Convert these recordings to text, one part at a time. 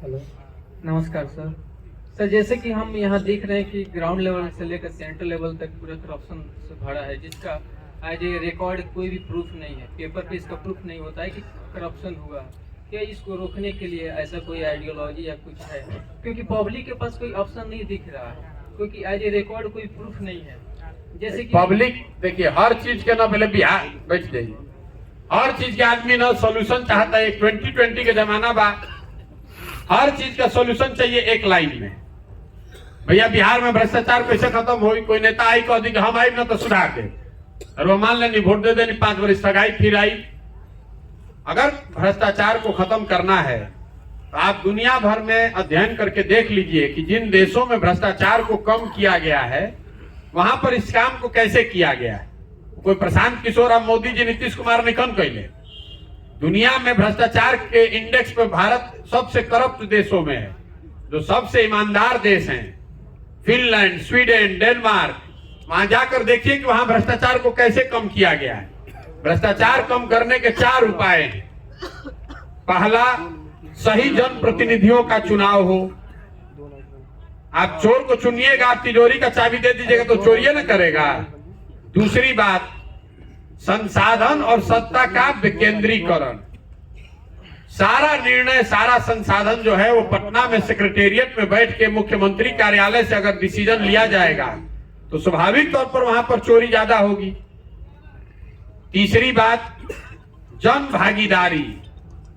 Hello, नमस्कार sir. Sir, जैसे कि हम यहाँ देख रहे हैं कि ग्राउंड लेवल से लेकर सेंट्रल लेवल तक पूरा करप्शन से भरा है, जिसका आज ये रिकॉर्ड कोई भी प्रूफ नहीं है, पेपर पे इसका प्रूफ नहीं होता है कि करप्शन हुआ। क्या इसको रोकने के लिए ऐसा कोई आइडियोलॉजी या कुछ है? क्योंकि पब्लिक के पास कोई ऑप्शन नहीं दिख रहा है, क्योंकि आज ये रिकॉर्ड कोई प्रूफ नहीं है। जैसे कि पब्लिक देखिए, हर चीज के ना पहले बिहार बैठ जाइए, हर चीज के आदमी ना सोल्यूशन चाहता है। 2020 के जमाना बा, हर चीज का सोल्यूशन चाहिए एक लाइन में। भैया बिहार में भ्रष्टाचार कैसे खत्म हो? कोई नेता आई कह दी कि हम आई ना तो सुधार दे, और वो मान लेनी वोट दे देनी, 5 वर्ष सगाई फिर आई। अगर भ्रष्टाचार को खत्म करना है तो आप दुनिया भर में अध्ययन करके देख लीजिए कि जिन देशों में भ्रष्टाचार को कम किया गया है वहां पर इस काम को कैसे किया गया है। कोई प्रशांत किशोर और मोदी जी, नीतीश कुमार ने कौन कहले? दुनिया में भ्रष्टाचार के इंडेक्स पे भारत सबसे करप्ट देशों में है। जो सबसे ईमानदार देश हैं, फिनलैंड, स्वीडन, डेनमार्क, वहां जाकर देखिए कि वहां भ्रष्टाचार को कैसे कम किया गया है। भ्रष्टाचार कम करने के 4 उपाय हैं। पहला, सही जनप्रतिनिधियों का चुनाव हो। आप चोर को चुनिएगा, आप तिजोरी का चाबी दे दीजिएगा तो चोरी न करेगा। दूसरी बात, संसाधन और सत्ता का विकेंद्रीकरण। सारा निर्णय, सारा संसाधन जो है वो पटना में सेक्रेटेरिएट में बैठ के मुख्यमंत्री कार्यालय से अगर डिसीजन लिया जाएगा तो स्वाभाविक तौर पर वहां पर चोरी ज्यादा होगी। तीसरी बात, जन भागीदारी।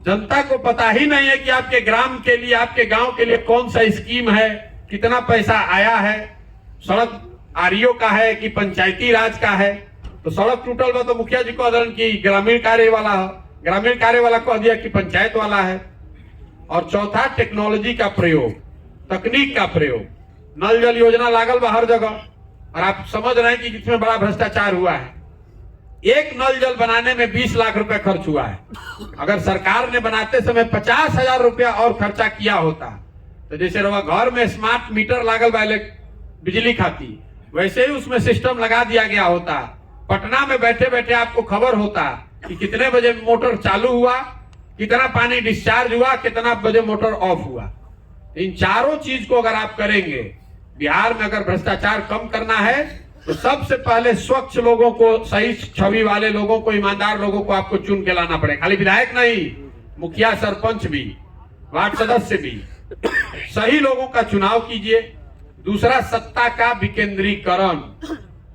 जनता को पता ही नहीं है कि आपके ग्राम के लिए, आपके गांव के लिए कौन सा स्कीम है, कितना पैसा आया है, सड़क आरईओ का है कि पंचायती राज का है। तो सड़क टूटल बा तो मुखिया जी को आदरण की ग्रामीण कार्य वाला है, ग्रामीण कार्य वाला कह दिया कि पंचायत वाला है। और चौथा, टेक्नोलॉजी का प्रयोग, तकनीक का प्रयोग। नल जल योजना लागल बा हर जगह, और आप समझ रहे हैं कि इसमें बड़ा भ्रष्टाचार हुआ है। एक नल जल बनाने में 20 लाख रुपए खर्च हुआ है। अगर सरकार ने बनाते समय 50,000 रुपया और खर्चा किया होता तो जैसे रवा घर में स्मार्ट मीटर लागल बा बिजली खाती, वैसे ही उसमें सिस्टम लगा दिया गया होता। पटना में बैठे बैठे आपको खबर होता कि कितने बजे मोटर चालू हुआ, कितना पानी डिस्चार्ज हुआ, कितना बजे मोटर ऑफ हुआ। इन चारों चीज को अगर आप करेंगे, बिहार में अगर भ्रष्टाचार कम करना है तो सबसे पहले स्वच्छ लोगों को, सही छवि वाले लोगों को, ईमानदार लोगों को आपको चुन के लाना पड़ेगा। खाली विधायक नहीं, मुखिया, सरपंच भी, वार्ड सदस्य भी, सही लोगों का चुनाव कीजिए। दूसरा, सत्ता का विकेंद्रीकरण।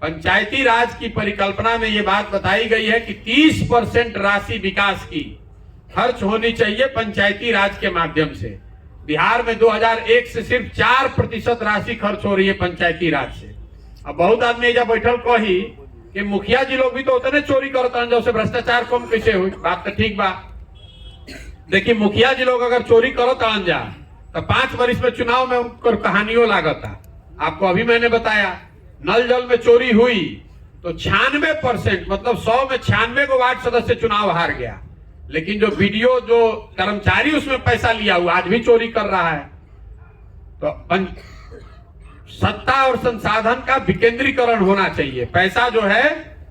पंचायती राज की परिकल्पना में यह बात बताई गई है कि 30% राशि विकास की खर्च होनी चाहिए पंचायती राज के माध्यम से। बिहार में 2001 से सिर्फ 4% राशि खर्च हो रही है पंचायती राज से। अब बहुत आदमी जब बैठल कही कि मुखिया जी लोग भी तो उतने चोरी करते हैं, जैसे भ्रष्टाचार कम कैसे हुई? बात तो ठीक बा। देखिए, मुखिया जी लोग अगर चोरी करो जा तो 5 वर्ष में चुनाव में उनकर कहानियों लागता। आपको अभी मैंने बताया, नल जल में चोरी हुई तो 96%, मतलब 100 में 96 को वार्ड सदस्य चुनाव हार गया। लेकिन जो वीडियो, जो कर्मचारी उसमें पैसा लिया हुआ आज भी चोरी कर रहा है। तो सत्ता और संसाधन का विकेंद्रीकरण होना चाहिए। पैसा जो है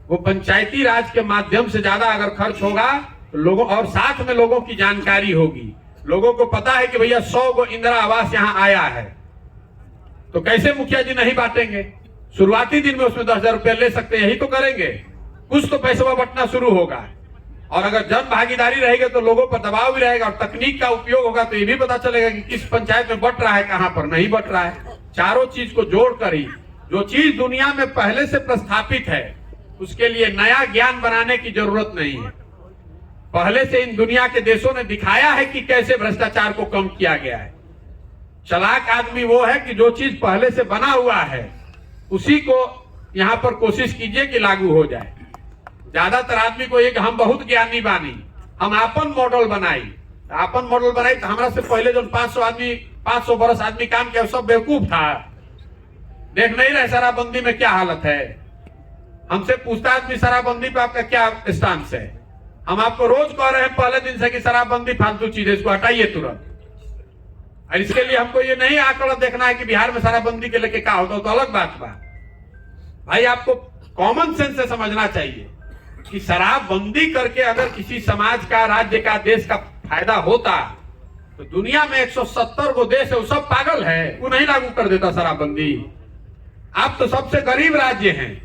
वो पंचायती राज के माध्यम से ज्यादा अगर खर्च होगा तो लोगों, और साथ में लोगों की जानकारी होगी, लोगों को पता है कि भैया 100 को इंदिरा आवास यहाँ आया है, तो कैसे मुखिया जी नहीं बांटेंगे? शुरुआती दिन में उसमें 10,000 रुपया ले सकते हैं, यही तो करेंगे। कुछ तो पैसा बंटना शुरू होगा, और अगर जन भागीदारी रहेगी तो लोगों पर दबाव भी रहेगा, और तकनीक का उपयोग होगा तो ये भी पता चलेगा कि किस पंचायत में बट रहा है, कहां पर नहीं बट रहा है। चारों चीज को जोड़कर ही, जो चीज दुनिया में पहले से प्रस्थापित है उसके लिए नया ज्ञान बनाने की जरूरत नहीं है। पहले से इन दुनिया के देशों ने दिखाया है कि कैसे भ्रष्टाचार को कम किया गया है। चालाक आदमी वो है कि जो चीज पहले से बना हुआ है उसी को यहां पर कोशिश कीजिए कि लागू हो जाए। ज्यादातर आदमी को एक, हम बहुत ज्ञानी बानी, हम आपन मॉडल बनाई तो हमरा से पहले जो 500 बरस आदमी काम किया सब बेवकूफ था। देख नहीं रहे शराबबंदी में क्या हालत है। हमसे पूछता आदमी शराबबंदी पे आपका क्या स्टांस है? हम आपको रोज कह रहे हैं पहले दिन से कि शराबबंदी फालतू चीज है, इसको हटाइए तुरंत। और इसके लिए हमको ये नहीं आंकड़ा देखना है कि बिहार में शराबबंदी के लेके क्या होता, तो अलग बात बा। भाई आपको कॉमन सेंस से समझना चाहिए कि शराबबंदी करके अगर किसी समाज का, राज्य का, देश का फायदा होता तो दुनिया में 170 गो देश है, वो सब पागल है, वो नहीं लागू कर देता शराबबंदी। आप तो सबसे गरीब राज्य हैं,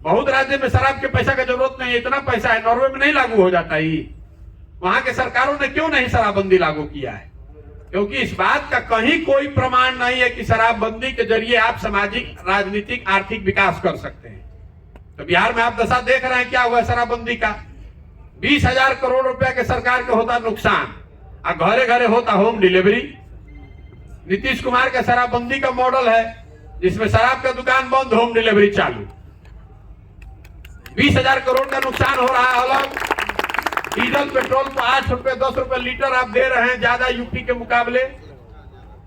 बहुत राज्य में शराब के पैसा की जरूरत नहीं है, इतना पैसा है, नॉर्वे में नहीं लागू हो जाता ही। वहां के सरकारों ने क्यों नहीं शराबबंदी लागू किया है? क्योंकि इस बात का कहीं कोई प्रमाण नहीं है कि शराबबंदी के जरिए आप सामाजिक, राजनीतिक, आर्थिक विकास कर सकते हैं। तो बिहार में आप दशा देख रहे हैं क्या हुआ शराबबंदी का। 20,000 करोड़ रुपया के सरकार का होता नुकसान, और घरे घरे होता होम डिलीवरी। नीतीश कुमार का शराबबंदी का मॉडल है जिसमें शराब का दुकान बंद, होम डिलीवरी चालू। 20,000 करोड़ का नुकसान हो रहा है अलग। डीजल पेट्रोल को 8 रुपए 10 रुपए लीटर आप दे रहे हैं ज्यादा यूपी के मुकाबले।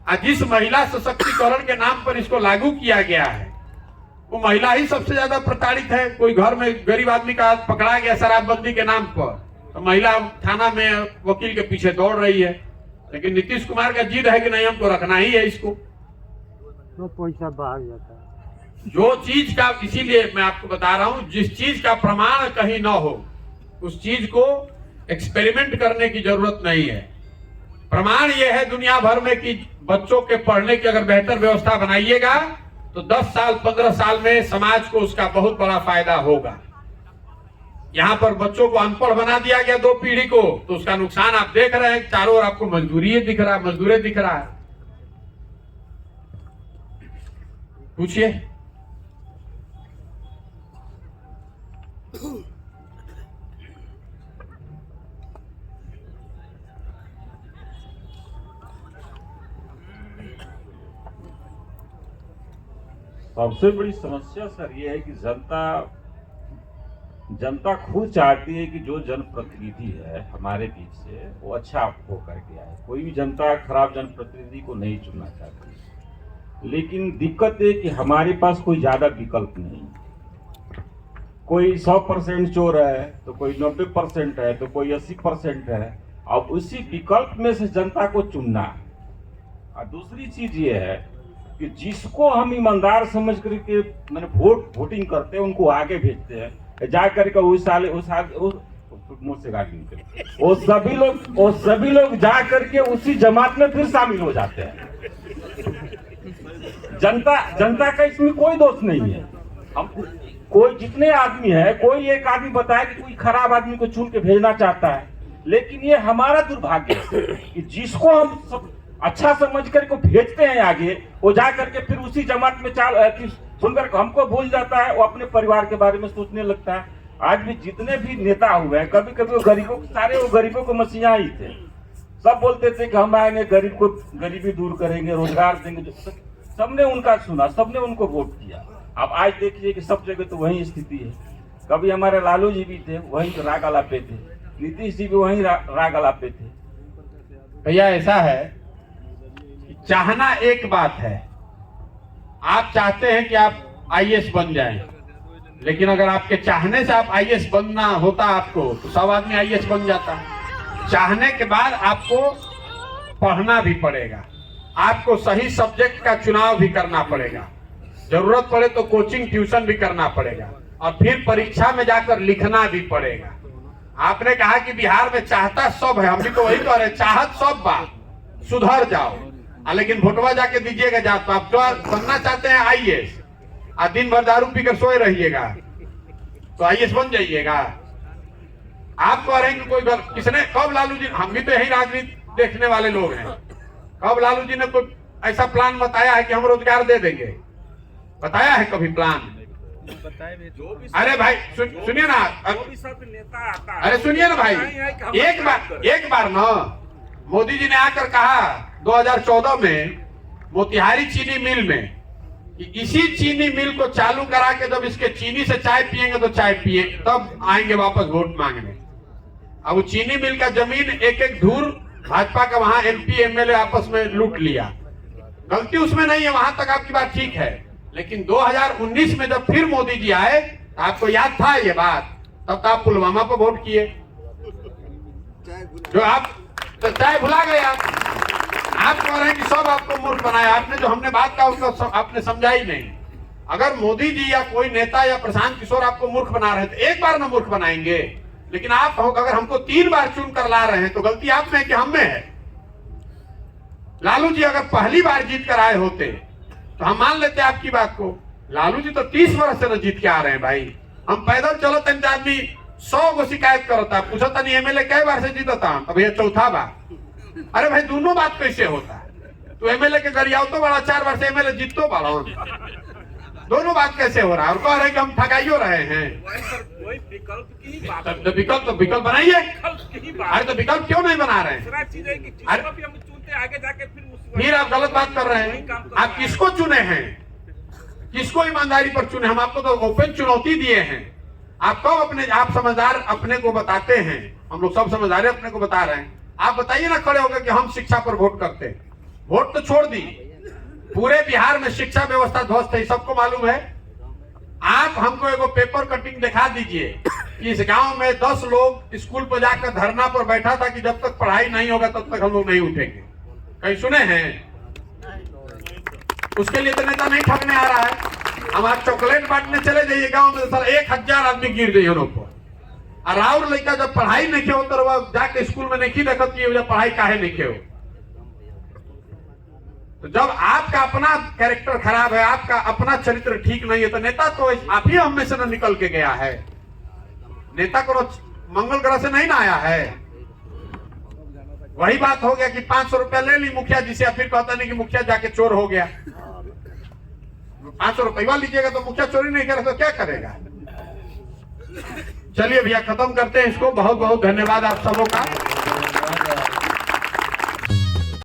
आज जिस महिला सशक्तिकरण के नाम पर इसको लागू किया गया है, वो महिला ही सबसे ज्यादा प्रताड़ित है। कोई घर में गरीब आदमी का पकड़ा गया शराबबंदी के नाम पर, तो महिला थाना में वकील के पीछे दौड़ रही है। लेकिन नीतीश कुमार का जिद है कि नहीं, हमको रखना ही है इसको, तो पैसा बाहर जाता है। जो चीज का, इसीलिए मैं आपको बता रहा हूं, जिस चीज का प्रमाण कहीं न हो उस चीज को एक्सपेरिमेंट करने की जरूरत नहीं है। प्रमाण यह है दुनिया भर में कि बच्चों के पढ़ने की अगर बेहतर व्यवस्था बनाइएगा तो 10 साल 15 साल में समाज को उसका बहुत बड़ा फायदा होगा। यहाँ पर बच्चों को अनपढ़ बना दिया गया 2 पीढ़ी को, तो उसका नुकसान आप देख रहे हैं। चारों ओर आपको मजदूरी दिख रहा है, मजदूरी दिख रहा है। पूछिए। सबसे बड़ी समस्या सर ये है कि जनता खुद चाहती है कि जो जनप्रतिनिधि है हमारे बीच से वो अच्छा होकर के आए। कोई भी जनता खराब जनप्रतिनिधि को नहीं चुनना चाहती। लेकिन दिक्कत है कि हमारे पास कोई ज्यादा विकल्प नहीं। कोई 100% चोर है, तो कोई 90% है, तो कोई 80% है। अब उसी विकल्प में से जनता को चुनना है। और दूसरी चीज ये है कि जिसको हम ईमानदार समझ करके मैंने वोटिंग करते हैं उनको आगे भेजते हैं, जा करके मुझसे गाड़ी निकले, वो सभी लोग जा करके उसी जमात में फिर शामिल हो जाते हैं। जनता का इसमें कोई दोष नहीं है। हम कोई जितने आदमी है, कोई एक आदमी बताए कि कोई खराब आदमी को चुन के भेजना चाहता है, लेकिन ये हमारा दुर्भाग्य है कि जिसको हम सब अच्छा समझ कर को भेजते हैं आगे, वो जा करके फिर उसी जमात में सुनकर हमको भूल जाता है, वो अपने परिवार के बारे में सोचने लगता है। आज भी जितने भी नेता हुए हैं, कभी कभी वो गरीबों को मसीहा ही थे। सब बोलते थे कि हम आएंगे, गरीबी दूर करेंगे, रोजगार देंगे। सबने उनका सुना, सबने उनको वोट किया। अब आज देखिए कि सब जगह तो वही स्थिति है। कभी हमारे लालू जी भी थे, वहीं तो राग अलापे थे। नीतीश जी भी वहीं राग अलापे थे। भैया ऐसा है, चाहना एक बात है। आप चाहते हैं कि आप आईएएस बन जाएं, लेकिन अगर आपके चाहने से आप आईएएस बनना होता आपको, तो सब आदमी आईएएस बन जाता। चाहने के बाद आपको पढ़ना भी पड़ेगा, आपको सही सब्जेक्ट का चुनाव भी करना पड़ेगा, जरूरत पड़े तो कोचिंग ट्यूशन भी करना पड़ेगा, और फिर परीक्षा में जाकर लिखना भी पड़ेगा। आपने कहा कि बिहार में चाहता सब है, हम भी तो वही कह रहे, चाहत सब बात, सुधर जाओ, लेकिन वोटवा जाके दीजिएगा जात। तो आप जो बनना चाहते हैं आईएएस, और दिन भर दारू पीकर सोए रहिएगा, तो आईएएस बन जाइएगा। आप कह रहे हैं कि कोई किसने, कब लालू जी, हम भी तो यही राजनीति देखने वाले लोग हैं, कब लालू जी ने कोई ऐसा प्लान बताया है कि हम रोजगार दे देंगे? बताया है कभी प्लान? अरे भाई सुनिए ना, अरे सुनिए ना भाई, एक बार ना मोदी जी ने आकर कहा 2014 में मोतिहारी चीनी मिल में कि इसी चीनी मिल को चालू करा के जब इसके चीनी से चाय पिएंगे तो चाय पिए तब आएंगे वापस वोट मांगने। अब वो चीनी मिल का जमीन एक धूर भाजपा का वहां एमपी एमएलए आपस में लूट लिया। गलती उसमें नहीं है, वहां तक आपकी बात ठीक है। लेकिन 2019 में जब फिर मोदी जी आए, आपको याद था ये बात, तब तो आप पुलवामा पर वोट किए, जो आप तो चाय भुला गए। आप कह रहे हैं कि सब आपको मूर्ख बनाया। आपने जो हमने बात कहा उसको आपने समझा ही नहीं। अगर मोदी जी या कोई नेता या प्रशांत किशोर आपको मूर्ख बना रहे थे, एक बार ना मूर्ख बनाएंगे, लेकिन आप अगर हमको 3 बार चुन कर ला रहे हैं तो गलती आप में है कि हम में है? लालू जी अगर पहली बार जीत कर आए होते तो हम मान लेते आपकी बात को। लालू जी तो 30 वर्ष से जीत के आ रहे हैं भाई। हम पैदल चलो तन आदमी 100 को शिकायत करता, पूछा था नहीं एमएलए कई बार से जीतता, अब ये चौथा बार। अरे भाई दोनों बात कैसे होता है? तो एमएलए के गरियाओ तो बड़ा 4 वर्ष एमएलए जीतो बड़ा, दोनों बात कैसे हो रहा है? और कह रहे कि हम ठगाइयो रहे हैं। विकल्प बनाइए। अरे तो विकल्प क्यों नहीं बना रहे हैं? आगे जाके फिर आप गलत बात कर रहे हैं। आप किसको चुने हैं? किसको ईमानदारी पर चुने? हम आपको तो ओपन चुनौती दिए हैं। आप कब अपने आप समझदार अपने को बताते हैं? हम लोग सब समझदारी अपने को बता रहे हैं। आप बताइए ना खड़े होकर कि हम शिक्षा पर वोट करते हैं। वोट तो छोड़ दी, पूरे बिहार में शिक्षा व्यवस्था ध्वस्त है, सबको मालूम है। आप हमको एगो पेपर कटिंग दिखा दीजिए कि इस गांव में 10 लोग स्कूल पर जाकर धरना पर बैठा था कि जब तक पढ़ाई नहीं होगा तब तक हम लोग नहीं उठेंगे। कहीं सुने हैं? उसके लिए तो नेता नहीं ठगने आ रहा है। हम आज चॉकलेट बांटने चले जाइए गांव में, सर 1000 आदमी गिर जाइए लोग पर। और और लड़का जब पढ़ाई नहीं हो तो वह जाके स्कूल में नहीं देखत कि जब पढ़ाई काहे नहीं हो। तो जब आपका अपना कैरेक्टर खराब है, आपका अपना चरित्र ठीक नहीं है, तो नेता तो आप ही हम में से न निकल के गया है। नेता को मंगल ग्रह से नहीं ना आया है। वही बात हो गया कि 500 रुपया ले ली मुखिया जी से, फिर कहता नहीं कि मुखिया जाके चोर हो गया। 500 रुपया लीजिएगा तो मुखिया चोरी नहीं करेगा तो क्या करेगा? चलिए भैया खत्म करते हैं इसको। बहुत बहुत धन्यवाद आप सबों का।